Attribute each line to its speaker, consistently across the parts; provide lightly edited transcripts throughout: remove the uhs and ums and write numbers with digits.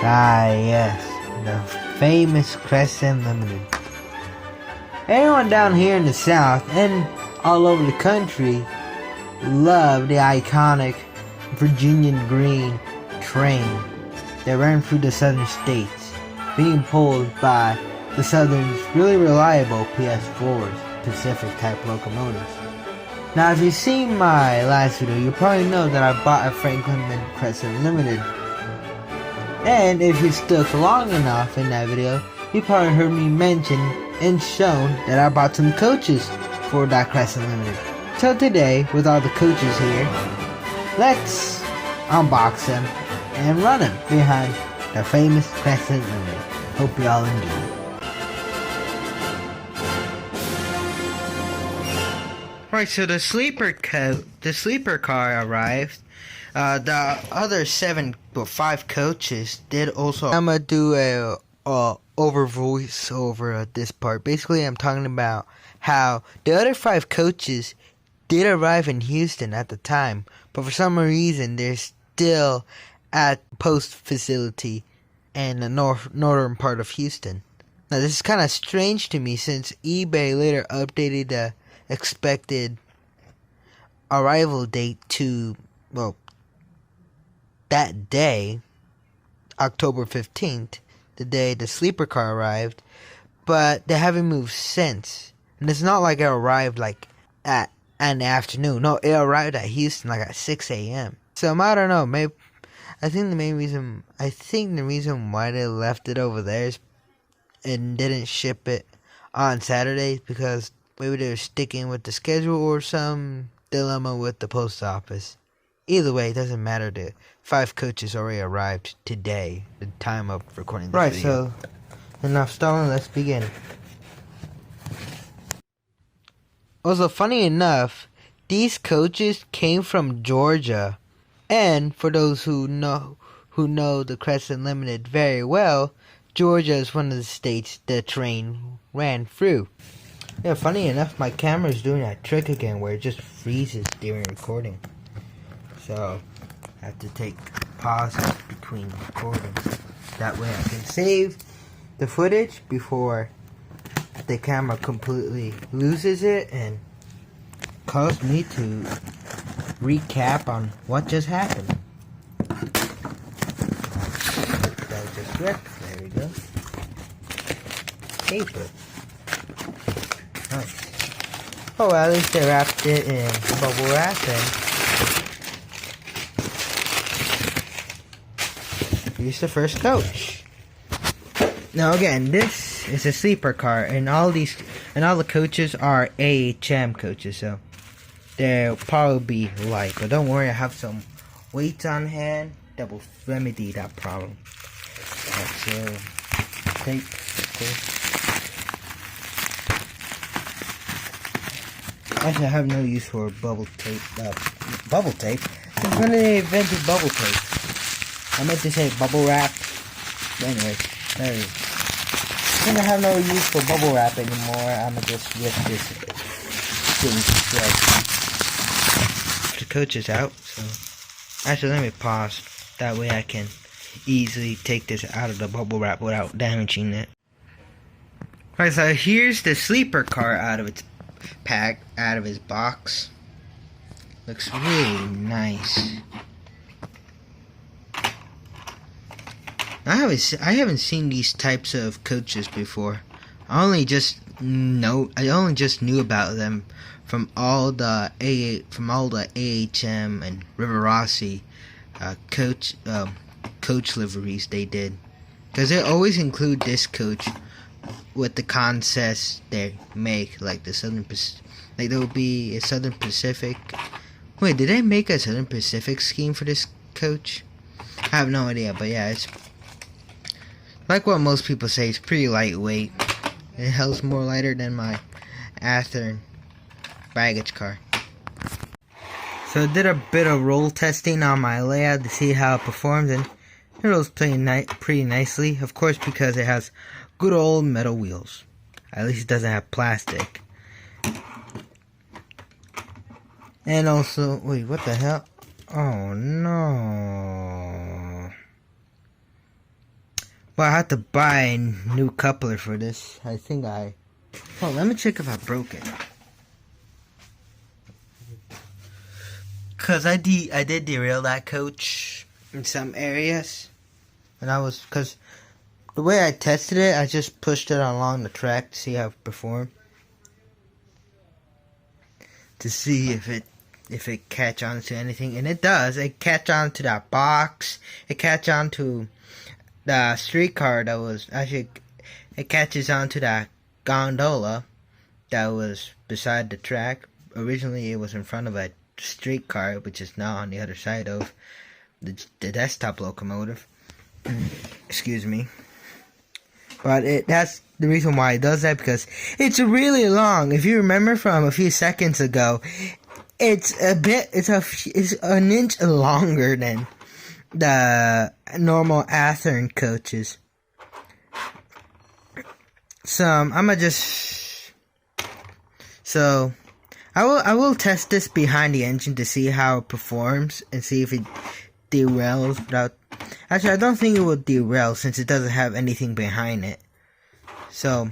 Speaker 1: Ah, yes, the famous Crescent Limited. Everyone down here in the South and all over the country love the iconic Virginian Green train that ran through the southern states, being pulled by the Southern's really reliable PS4s, Pacific type locomotives. Now, if you've seen my last video, you probably know that I bought a Franklin Crescent Limited. And if you stuck long enough in that video, you probably heard me mention and shown that I bought some coaches for that Crescent Limited. So today, with all the coaches here, let's unbox them and run them behind the famous Crescent Limited. Hope y'all enjoy. Right, so the sleeper car arrived. The other 5 coaches did also. I'm gonna do a voice over this part. Basically, I'm talking about how the other 5 coaches did arrive in Houston at the time, but for some reason they're still at post facility in the northern part of Houston. Now, this is kind of strange to me since eBay later updated the expected arrival date to, well, that day, October 15th, the day the sleeper car arrived, but they haven't moved since. And it's not like it arrived like at an afternoon. No, it arrived at Houston like at 6 a.m. So I don't know, maybe I think the reason why they left it over there and didn't ship it on Saturday because maybe they were sticking with the schedule or some dilemma with the post office. Either way, it doesn't matter. The 5 coaches already arrived today, the time of recording this video. Right, so enough stalling, let's begin. Also, funny enough, these coaches came from Georgia. And for those who know the Crescent Limited very well, Georgia is one of the states the train ran through. Yeah, funny enough, my camera is doing that trick again where it just freezes during recording. So, I have to take pauses between recordings. That way I can save the footage before the camera completely loses it and cause me to recap on what just happened. That just worked. There we go. Paper. Nice. Oh, well, at least they wrapped it in bubble wrap and here's the first coach. Now again, this is a sleeper car, and all the coaches are AHM coaches, so they'll probably be light. But don't worry, I have some weights on hand that will remedy that problem. So tape. Actually, I have no use for bubble tape. Since when they invented bubble tape? I meant to say bubble wrap. But anyway, there it is. Since I have no use for bubble wrap anymore, I'm gonna just rip this thing to shreds. The coach is out, so actually let me pause. That way I can easily take this out of the bubble wrap without damaging it. Alright, so here's the sleeper car out of its pack, out of his box. Looks really nice. I haven't seen these types of coaches before. I only just knew about them from all the AHM and River Rossi coach liveries they did, because they always include this coach with the concests they make, like the there will be a Southern Pacific. Wait, did they make a Southern Pacific scheme for this coach? I have no idea, but yeah, it's like what most people say, it's pretty lightweight. It holds more lighter than my Athearn baggage car. So I did a bit of roll testing on my layout to see how it performs, and it rolls pretty nicely. Of course, because it has good old metal wheels. At least it doesn't have plastic. And also, wait, what the hell? Oh no. Well, I had to buy a new coupler for this. I think oh, let me check if I broke it. Cause I did derail that coach in some areas, and cause the way I tested it, I just pushed it along the track to see how it performed, to see if it catch on to anything, and it does. It catch on to that box. It catch on to the streetcar that was actually. It catches on to that gondola that was beside the track. Originally, it was in front of a streetcar, which is now on the other side of the desktop locomotive. Excuse me. But that's the reason why it does that, because it's really long. If you remember from a few seconds ago, it's an inch longer than the normal Athearn coaches. I will test this behind the engine to see how it performs and see if it derails without. Actually, I don't think it will derail since it doesn't have anything behind it. So,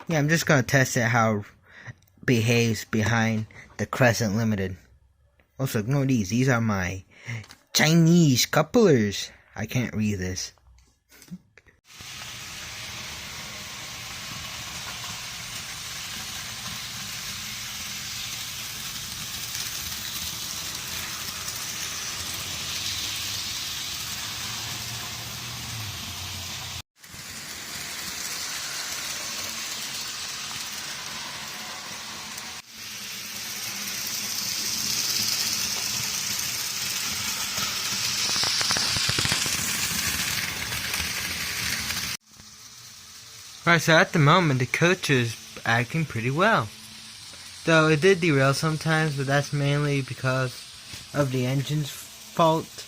Speaker 1: yeah, I'm just gonna test it how it behaves behind the Crescent Limited. Also, ignore these. These are my Chinese couplers. I can't read this. Right, so at the moment, the coach is acting pretty well. Though it did derail sometimes, but that's mainly because of the engine's fault.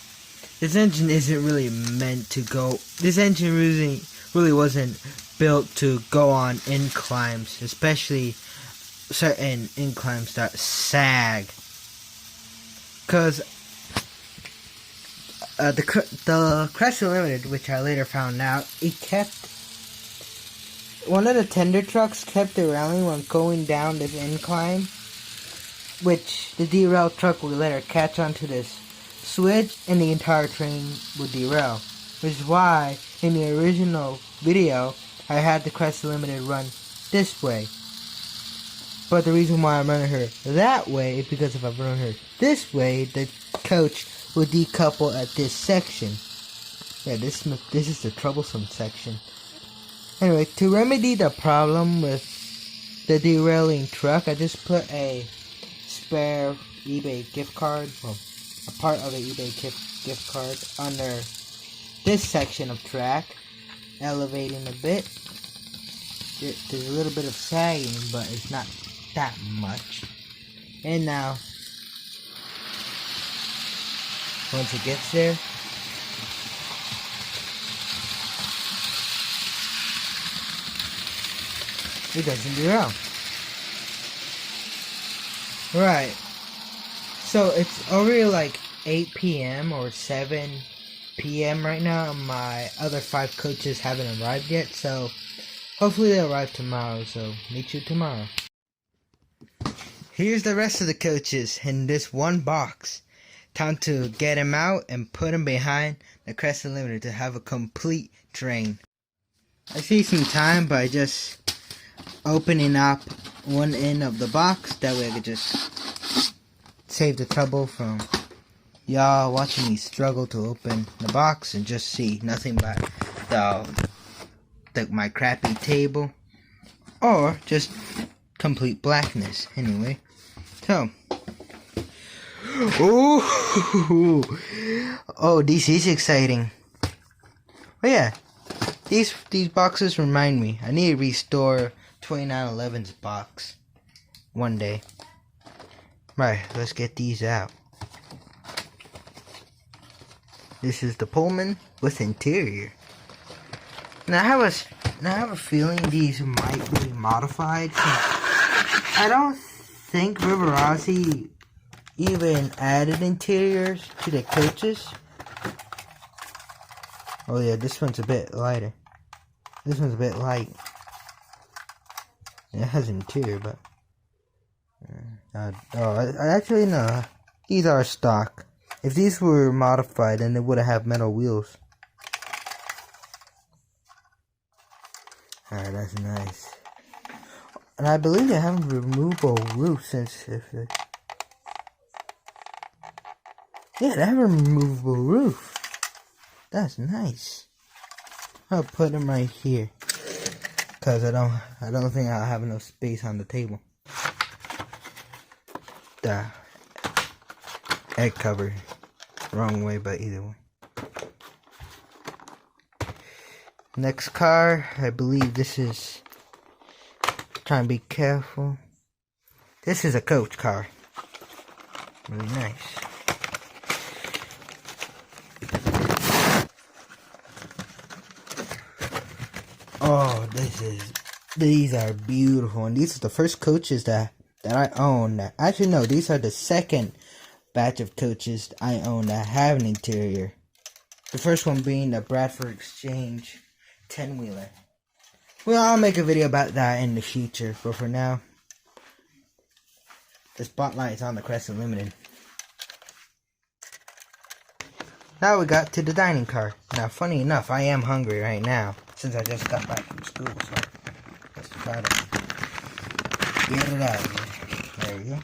Speaker 1: This engine isn't really meant to go. This engine really wasn't built to go on inclines, especially certain inclines that sag. Because the Crescent Limited, which I later found out, one of the tender trucks kept derailing when going down this incline, which the derailed truck would later catch onto this switch and the entire train would derail. Which is why in the original video I had the Crescent Limited run this way. But the reason why I'm running her that way is because if I run her this way, the coach will decouple at this section. Yeah, this is the troublesome section. Anyway, to remedy the problem with the derailing truck, I just put a spare eBay gift card, well, a part of the eBay gift card under this section of track, elevating a bit. There's a little bit of sagging, but it's not that much. And now, once it gets there, it doesn't derail. Right. So it's already like 8 p.m. or 7 p.m. right now. My other 5 coaches haven't arrived yet, so hopefully they'll arrive tomorrow. So meet you tomorrow. Here's the rest of the coaches in this one box. Time to get them out and put them behind the Crescent Limited to have a complete train. I see some time by just opening up one end of the box. That way I could just save the trouble from y'all watching me struggle to open the box and just see nothing but my crappy table or just complete blackness. Anyway, so oh, this is exciting. Oh yeah, these boxes remind me I need to restore 2911's box one day. Right, let's get these out. This is the Pullman with interior. Now I have a feeling these might be modified. I don't think Riverazzi even added interiors to the coaches. Oh yeah, this one's a bit lighter. This one's a bit light. It has an interior, but I actually no. These are stock. If these were modified, then they would have metal wheels. Alright, that's nice. And I believe they have a removable roof since yeah, they have a removable roof. That's nice. I'll put them right here, cause I don't think I'll have enough space on the table. The egg cover, wrong way, but either way. Next car, I believe this is. Trying to be careful. This is a coach car. Really nice. Oh, these are beautiful, and these are the first coaches that I own. Actually, no, these are the second batch of coaches I own that have an interior. The first one being the Bradford Exchange 10-wheeler. Well, I'll make a video about that in the future, but for now, the spotlight is on the Crescent Limited. Now we got to the dining car. Now, funny enough, I am hungry right now, since I just got back from school, so let's try to get it out of here. There we go.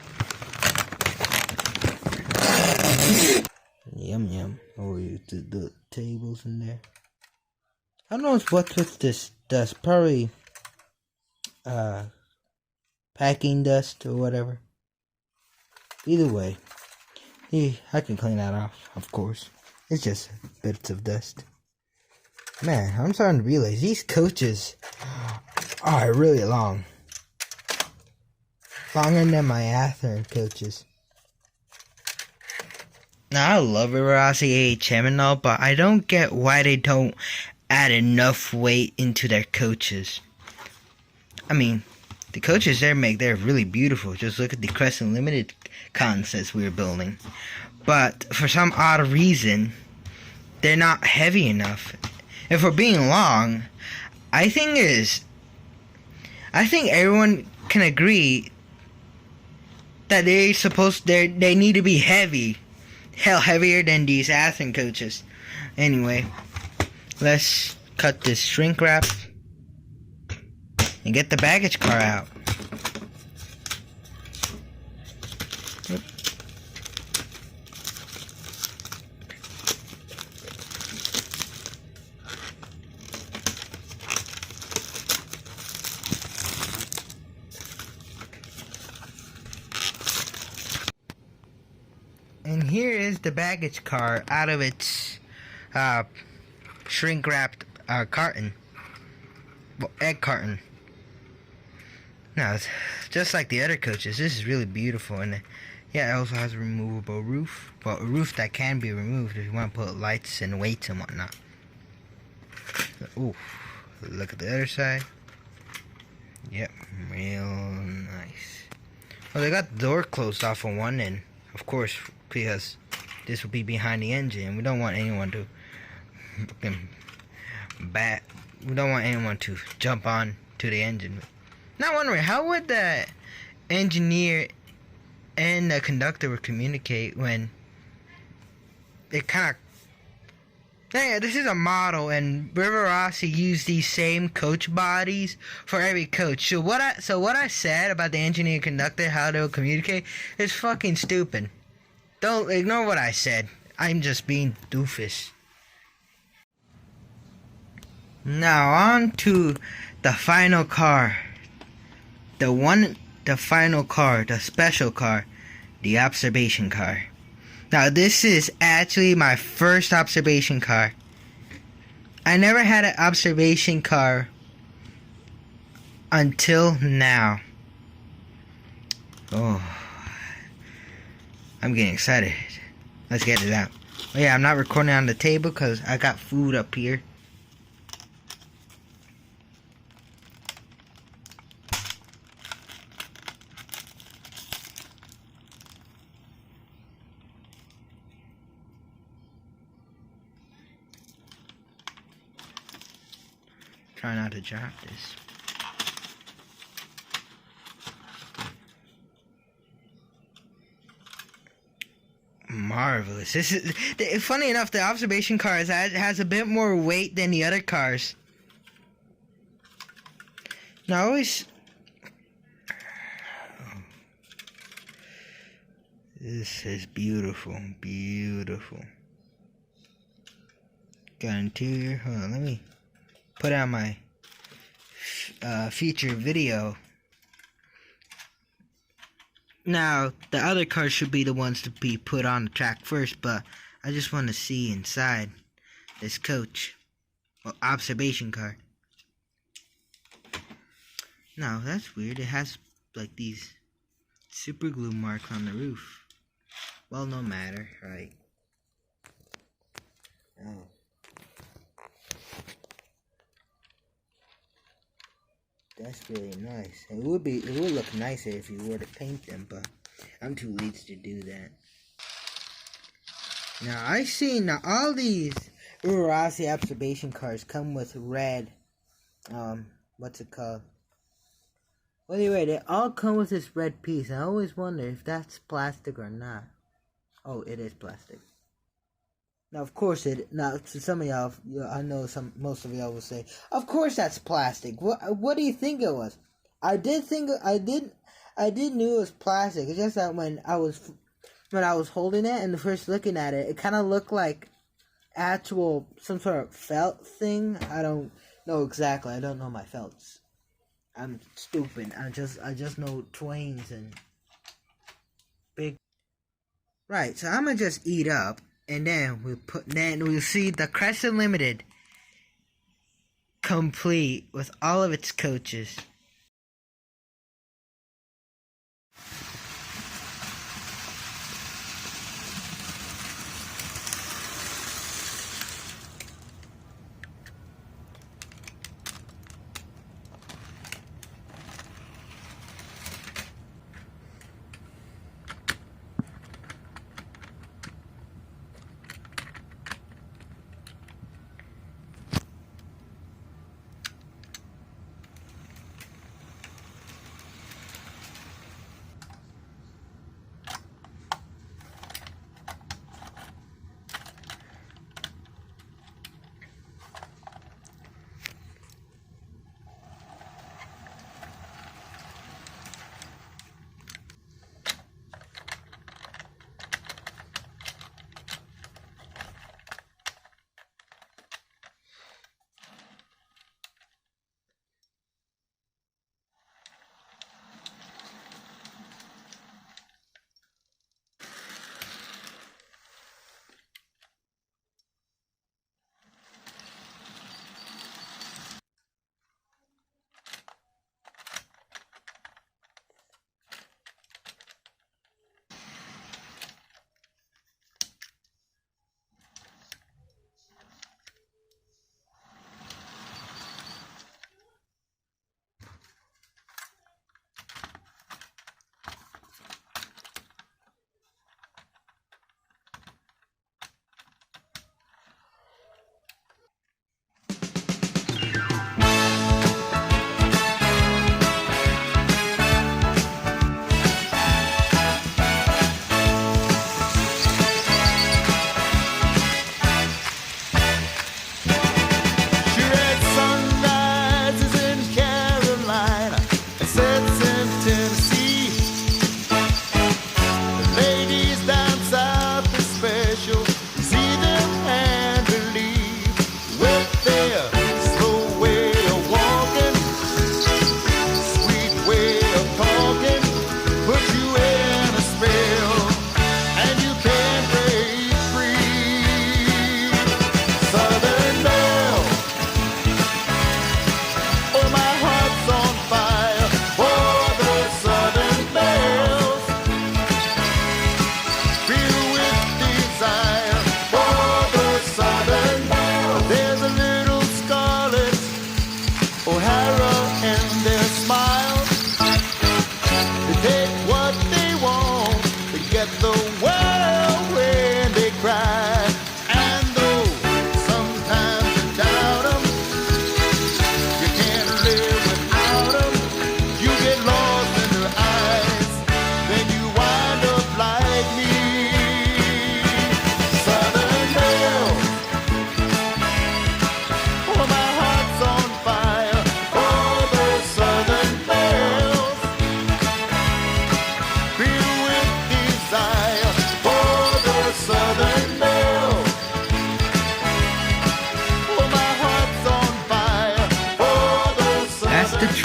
Speaker 1: Yum yum. Oh, you the tables in there. I don't know what's with this dust. Probably packing dust or whatever. Either way, yeah, I can clean that off, of course. It's just bits of dust. Man, I'm starting to realize these coaches are really long. Longer than my Athearn coaches. Now, I love Rossi AHM and all, but I don't get why they don't add enough weight into their coaches. I mean, the coaches they're really beautiful. Just look at the Crescent Limited concepts we were building. But for some odd reason, they're not heavy enough. And for being long, I think everyone can agree that they need to be heavy. Hell, heavier than these Athearn coaches. Anyway, let's cut this shrink wrap and get the baggage car out. Yep. And here is the baggage car out of its shrink wrapped carton. Well, egg carton. Now, it's just like the other coaches, this is really beautiful. And yeah, it also has a removable roof. Well, a roof that can be removed if you want to put lights and weights and whatnot. Ooh, look at the other side. Yep, real nice. Well, they got the door closed off on one end, of course, because this will be behind the engine. We don't want anyone to we don't want anyone to jump on to the engine. Now wondering, how would the engineer and the conductor would communicate when it kind of... Yeah, this is a model, and River Rossi used these same coach bodies for every coach. So what I said about the engineer and conductor, how they'll communicate, is fucking stupid. Don't ignore what I said. I'm just being doofus. Now on to the final car. The final car, the special car, the observation car. Now this is actually my first observation car. I never had an observation car until now. Oh, I'm getting excited. Let's get it out. Oh yeah, I'm not recording on the table because I got food up here. try not to drop this. Marvelous. This is funny enough. The observation car has a bit more weight than the other cars. Now, always. This is beautiful, beautiful. Got interior. Hold on, let me put out my feature video. Now, the other cars should be the ones to be put on the track first, but I just want to see inside this coach. Well, observation car. Now, that's weird. It has, like, these super glue marks on the roof. Well, no matter, right? Oh. That's really nice. It would look nicer if you were to paint them, but I'm too lazy to do that. Now I see all these Urasi observation cars come with red. What's it called? Well, anyway, they all come with this red piece. I always wonder if that's plastic or not. Oh, it is plastic. Now, of course, to some of y'all, I know most of y'all will say, "Of course, that's plastic." What do you think it was? I did knew it was plastic. It's just that when I was holding it and first looking at it, it kind of looked like actual some sort of felt thing. I don't know exactly. I don't know my felts. I'm stupid. I just know twains and big. Right. So I'm gonna just eat up. And then we'll see the Crescent Limited complete with all of its coaches.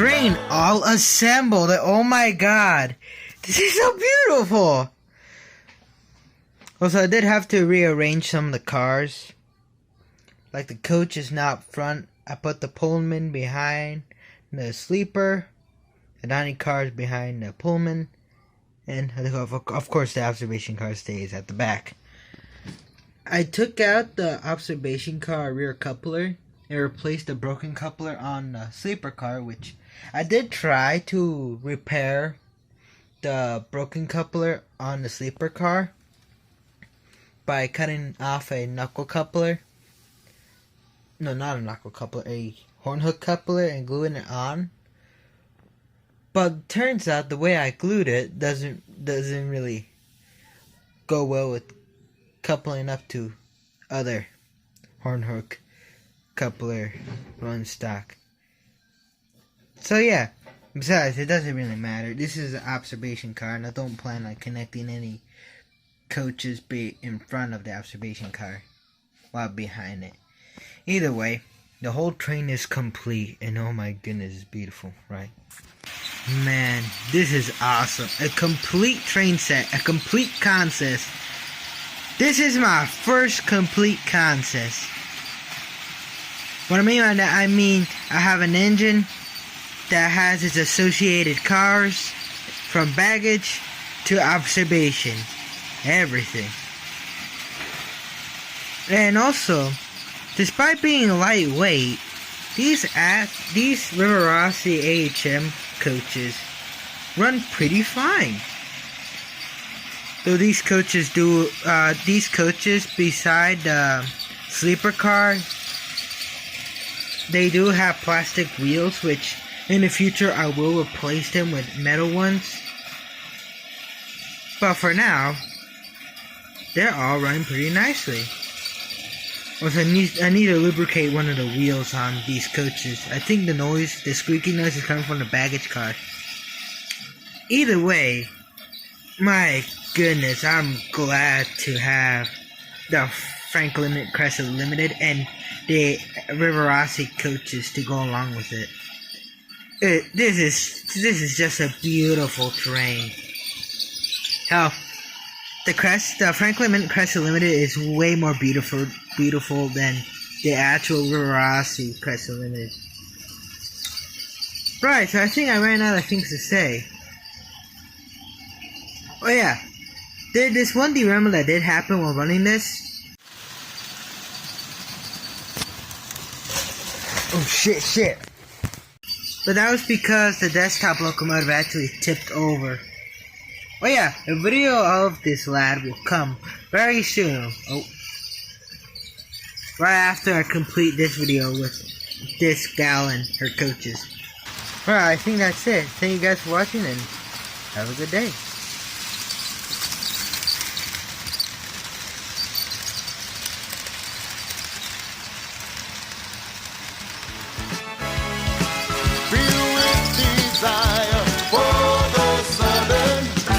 Speaker 1: train all assembled. Oh my god. This is so beautiful. Also, I did have to rearrange some of the cars. Like the coach is now up front. I put the Pullman behind the sleeper. The dining car is behind the Pullman. And of course the observation car stays at the back. I took out the observation car rear coupler and replaced the broken coupler on the sleeper car, which I did try to repair the broken coupler on the sleeper car by cutting off a knuckle coupler. No, not a knuckle coupler, a horn hook coupler, and gluing it on. But turns out the way I glued it doesn't really go well with coupling up to other horn hook coupler run stock. So yeah, besides, it doesn't really matter. This is an observation car, and I don't plan on connecting any coaches be in front of the observation car while behind it. Either way, the whole train is complete, and oh my goodness, it's beautiful, right? Man, this is awesome. A complete train set, a complete consist. This is my first complete consist. What I mean by that, I mean I have an engine that has its associated cars, from baggage to observation, everything. And also, despite being lightweight, these Riverossi AHM coaches run pretty fine. Though these coaches beside the sleeper car, they do have plastic wheels, which in the future I will replace them with metal ones. But for now, they're all running pretty nicely. Also, I need to lubricate one of the wheels on these coaches. I think the squeaky noise is coming from the baggage car. Either way, my goodness, I'm glad to have the Crescent Limited and the Riverossi coaches to go along with it. This is just a beautiful train. Hell, the Franklin Crescent Limited is way more beautiful than the actual Riverossi Crescent Limited. Right, so I think I ran out of things to say. Oh yeah, this one derailment that did happen while running this. Oh shit. But that was because the desktop locomotive actually tipped over. Oh yeah, a video of this lad will come very soon. Oh. Right after I complete this video with this gal and her coaches. Alright, I think that's it. Thank you guys for watching and have a good day.
Speaker 2: Filled with desire for the sudden, I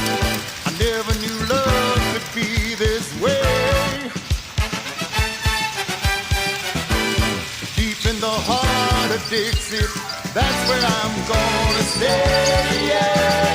Speaker 2: never knew love could be this way. In the heart of Dixie, that's where I'm gonna stay, yeah.